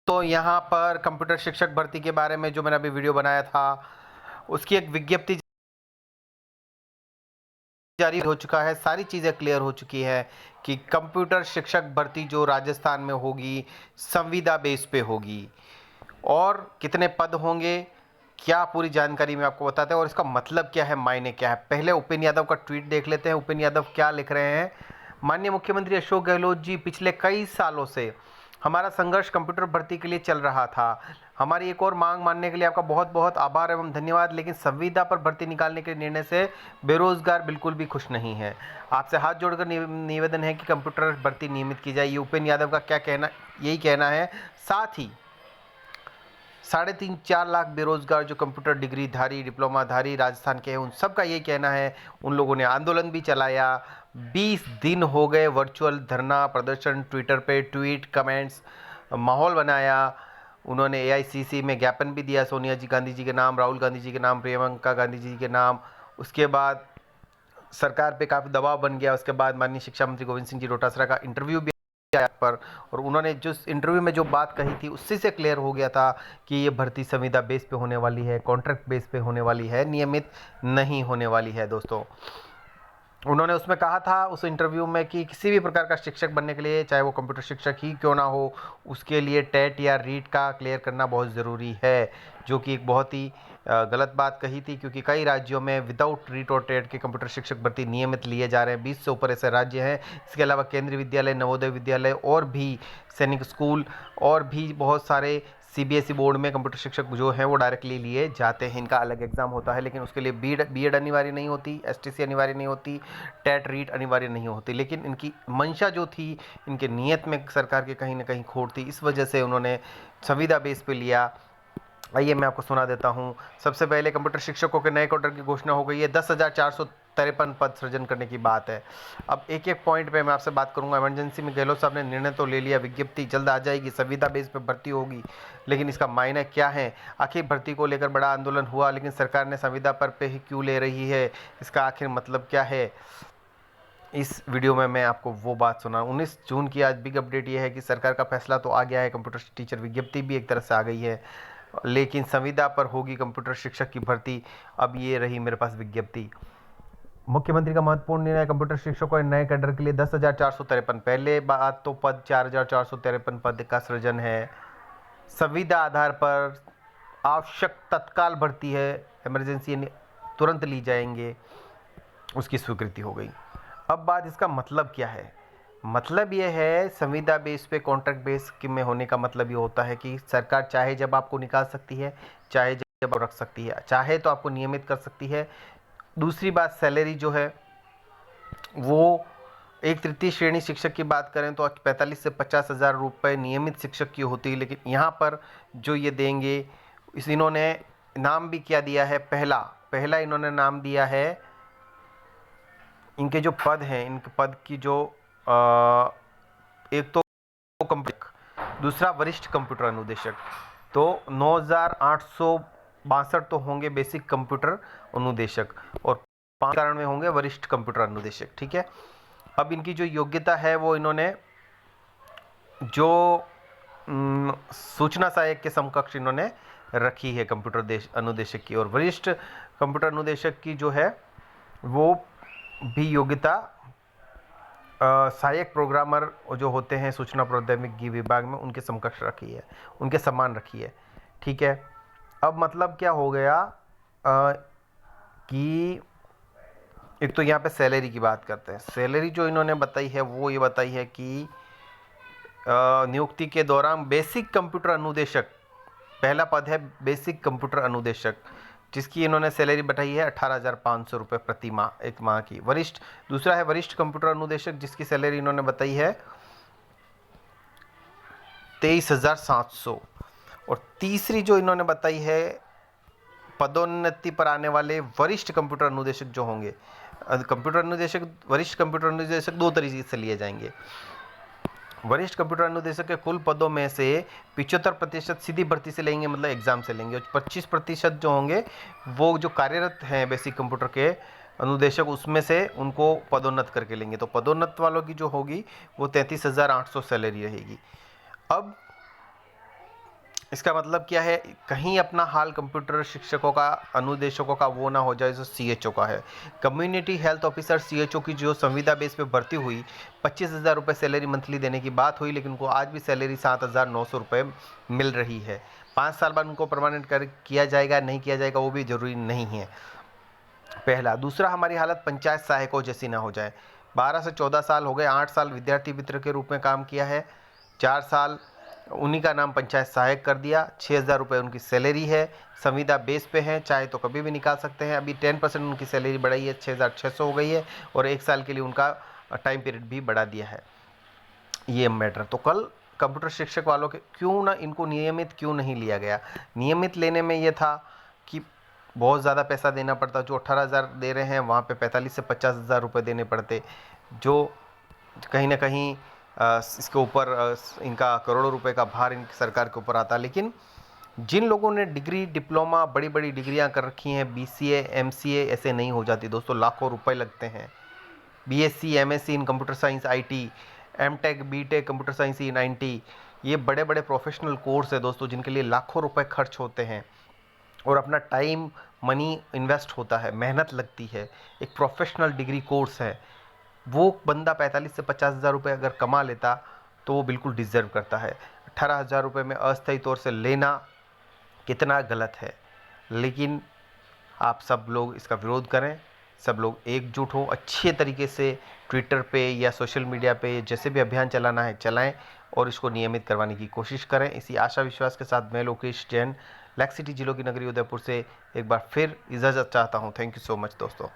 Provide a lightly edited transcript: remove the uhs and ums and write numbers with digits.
तो यहाँ पर कंप्यूटर शिक्षक भर्ती के बारे में जो मैंने अभी वीडियो बनाया था, उसकी एक विज्ञप्ति जारी हो चुका है। सारी चीज़ें क्लियर हो चुकी है कि कंप्यूटर शिक्षक भर्ती जो राजस्थान में होगी, संविदा बेस पे होगी और कितने पद होंगे, क्या पूरी जानकारी मैं आपको बताते हैं और इसका मतलब क्या है, मायने क्या है। पहले उपेंद्र यादव का ट्वीट देख लेते हैं। उपेंद्र यादव क्या लिख रहे हैं। माननीय मुख्यमंत्री अशोक गहलोत जी, पिछले कई सालों से हमारा संघर्ष कंप्यूटर भर्ती के लिए चल रहा था। हमारी एक और मांग मानने के लिए आपका बहुत बहुत आभार एवं धन्यवाद, लेकिन संविदा पर भर्ती निकालने के निर्णय से बेरोजगार बिल्कुल भी खुश नहीं है। आपसे हाथ जोड़कर निवेदन है कि कंप्यूटर भर्ती नियमित की जाए। ये उपेंद्र यादव का क्या कहना, यही कहना है। साथ ही 3.5-4 लाख बेरोजगार जो कंप्यूटर डिग्री धारी, डिप्लोमा धारी राजस्थान के हैं, उन सब का यही कहना है। उन लोगों ने आंदोलन भी चलाया। 20 दिन हो गए वर्चुअल धरना प्रदर्शन, ट्विटर पे ट्वीट, कमेंट्स, माहौल बनाया। उन्होंने एआईसीसी में ज्ञापन भी दिया सोनिया जी गांधी जी के नाम, राहुल गांधी जी के नाम, प्रियंका गांधी जी के नाम। उसके बाद सरकार पे काफ़ी दबाव बन गया। उसके बाद माननीय शिक्षा मंत्री गोविंद सिंह जी डोटासरा का इंटरव्यू भी पर, और उन्होंने जो इंटरव्यू में जो बात कही थी उससे से क्लियर हो गया था कि ये भर्ती संविदा बेस पे होने वाली है, कॉन्ट्रैक्ट बेस पे होने वाली है, नियमित नहीं होने वाली है। दोस्तों, उन्होंने उसमें कहा था उस इंटरव्यू में कि किसी भी प्रकार का शिक्षक बनने के लिए, चाहे वो कंप्यूटर शिक्षक ही क्यों ना हो, उसके लिए टेट या रीट का क्लियर करना बहुत ज़रूरी है, जो कि एक बहुत ही गलत बात कही थी, क्योंकि कई राज्यों में विदाउट रीट और टेट के कंप्यूटर शिक्षक भर्ती नियमित लिए जा रहे हैं। 20 से ऊपर ऐसे राज्य हैं। इसके अलावा केंद्रीय विद्यालय, नवोदय विद्यालय और भी सैनिक स्कूल और भी बहुत सारे सीबीएसई बोर्ड में कंप्यूटर शिक्षक जो हैं वो डायरेक्टली लिए जाते हैं। इनका अलग एग्जाम होता है, लेकिन उसके लिए बीएड अनिवार्य नहीं होती, एसटीसी अनिवार्य नहीं होती, टेट रीट अनिवार्य नहीं होती। लेकिन इनकी मंशा जो थी, इनके नियत में सरकार के कहीं ना कहीं खोट थी, इस वजह से उन्होंने संविदा बेस पे लिया। आइए मैं आपको सुना देता हूँ। सबसे पहले कंप्यूटर शिक्षकों के नए कोटा की घोषणा हो गई है। 10,453 पद सृजन करने की बात है। अब एक एक पॉइंट पे मैं आपसे बात करूंगा। इमरजेंसी में गहलोत साहब ने निर्णय तो ले लिया, विज्ञप्ति जल्द आ जाएगी, संविदा बेस पे भर्ती होगी, लेकिन इसका मायने क्या है। आखिर भर्ती को लेकर बड़ा आंदोलन हुआ, लेकिन सरकार ने संविदा पर पे ही क्यों ले रही है, इसका आखिर मतलब क्या है। इस वीडियो में मैं आपको वो बात सुना। 19 जून की आज बिग अपडेट ये है कि सरकार का फैसला तो आ गया है, कंप्यूटर टीचर विज्ञप्ति भी एक तरह से आ गई है, लेकिन संविदा पर होगी कंप्यूटर शिक्षक की भर्ती। अब ये रही मेरे पास विज्ञप्ति। मुख्यमंत्री का महत्वपूर्ण निर्णय, कंप्यूटर शिक्षकों के नए कैडर के लिए 10,453। पहले बात तो पद 4,453 पद का सृजन है। संविदा आधार पर आवश्यक तत्काल भर्ती है, इमरजेंसी तुरंत ली जाएंगे, उसकी स्वीकृति हो गई। अब बात इसका मतलब क्या है। मतलब ये है, संविदा बेस पे कॉन्ट्रैक्ट बेस में होने का मतलब ये होता है कि सरकार चाहे जब आपको निकाल सकती है, चाहे जब रख सकती है, चाहे तो आपको नियमित कर सकती है। दूसरी बात, सैलरी जो है वो एक तृतीय श्रेणी शिक्षक की बात करें तो 45 से 50 हज़ार रुपये नियमित शिक्षक की होती है, लेकिन यहाँ पर जो ये देंगे, इन्होंने नाम भी क्या दिया है, पहला इन्होंने नाम दिया है, इनके जो पद हैं, इनके पद की जो एक तो दूसरा वरिष्ठ कंप्यूटर अनुदेशक, तो 9,862 तो होंगे बेसिक कंप्यूटर अनुदेशक और 591 होंगे वरिष्ठ कंप्यूटर अनुदेशक। ठीक है। अब इनकी जो योग्यता है वो इन्होंने जो सूचना सहायक के समकक्ष इन्होंने रखी है कंप्यूटर अनुदेशक की, और वरिष्ठ कंप्यूटर अनुदेशक की जो है वो भी योग्यता सहायक प्रोग्रामर जो होते हैं सूचना प्रौद्योगिकी विभाग में, उनके समकक्ष रखी है, उनके समान रखी है। ठीक है। अब मतलब क्या हो गया कि एक तो यहाँ पे सैलरी की बात करते हैं। सैलरी जो इन्होंने बताई है वो ये बताई है कि नियुक्ति के दौरान बेसिक कंप्यूटर अनुदेशक, पहला पद है बेसिक कंप्यूटर अनुदेशक, जिसकी इन्होंने सैलरी बताई है 18,500 रुपये प्रति माह, एक माह की। दूसरा है वरिष्ठ कंप्यूटर अनुदेशक, जिसकी सैलरी इन्होंने बताई है 23,700। और तीसरी जो इन्होंने बताई है, पदोन्नति पर आने वाले वरिष्ठ कंप्यूटर अनुदेशक जो होंगे, कंप्यूटर अनुदेशक, वरिष्ठ कंप्यूटर अनुदेशक दो तरीके से लिए जाएंगे। वरिष्ठ कंप्यूटर अनुदेशक के कुल पदों में से 75% सीधी भर्ती से लेंगे, मतलब एग्जाम से लेंगे, और 25% जो होंगे वो जो कार्यरत हैं बेसिक कंप्यूटर के अनुदेशक, उसमें से उनको पदोन्नत करके लेंगे। तो पदोन्नत वालों की जो होगी वो 33,800 सैलरी रहेगी। अब इसका मतलब क्या है, कहीं अपना हाल कंप्यूटर शिक्षकों का, अनुदेशकों का वो ना हो जाए जो सीएचओ का है। कम्युनिटी हेल्थ ऑफिसर सीएचओ की जो संविदा बेस पे भर्ती हुई, 25,000 रुपये सैलरी मंथली देने की बात हुई, लेकिन उनको आज भी सैलरी 7,900 रुपये मिल रही है। 5 साल बाद उनको परमानेंट किया जाएगा नहीं किया जाएगा वो भी ज़रूरी नहीं है, पहला। दूसरा, हमारी हालत पंचायत सहायकों जैसी ना हो जाए। 12 से 14 साल हो गए, 8 साल विद्यार्थी मित्र के रूप में काम किया है, 4 साल उन्हीं का नाम पंचायत सहायक कर दिया, 6,000 रुपये उनकी सैलरी है, संविदा बेस पे हैं, चाहे तो कभी भी निकाल सकते हैं। अभी 10% उनकी सैलरी बढ़ाई है, 6,600 हो गई है, और 1 साल के लिए उनका टाइम पीरियड भी बढ़ा दिया है। ये मैटर तो कल कंप्यूटर शिक्षक वालों के क्यों ना, इनको नियमित क्यों नहीं लिया गया। नियमित लेने में ये था कि बहुत ज़्यादा पैसा देना पड़ता, जो 18,000 दे रहे हैं वहाँ पे 45 से 50,000 रुपये देने पड़ते, जो कहीं ना कहीं इसके ऊपर इनका करोड़ों रुपए का भार इनकी सरकार के ऊपर आता। लेकिन जिन लोगों ने डिग्री, डिप्लोमा, बड़ी बड़ी डिग्रियां कर रखी हैं, बीसीए, एमसीए, ऐसे नहीं हो जाती दोस्तों, लाखों रुपए लगते हैं। BSc, MSc in computer science IT, MTech, BTech computer science in IT, ये बड़े बड़े प्रोफेशनल कोर्स है दोस्तों, जिनके लिए लाखों रुपए खर्च होते हैं और अपना टाइम, मनी इन्वेस्ट होता है, मेहनत लगती है। एक प्रोफेशनल डिग्री कोर्स है, वो बंदा 45 से 50,000 रुपये अगर कमा लेता तो वो बिल्कुल डिज़र्व करता है। 18,000 रुपये में अस्थायी तौर से लेना कितना गलत है। लेकिन आप सब लोग इसका विरोध करें, सब लोग एकजुट हों, अच्छे तरीके से ट्विटर पे या सोशल मीडिया पे जैसे भी अभियान चलाना है चलाएं और इसको नियमित करवाने की कोशिश करें। इसी आशा विश्वास के साथ मैं लोकेश जैन, लेक सिटी जिलों की नगरी उदयपुर से एक बार फिर इजाज़त चाहता हूँ। थैंक यू सो मच दोस्तों।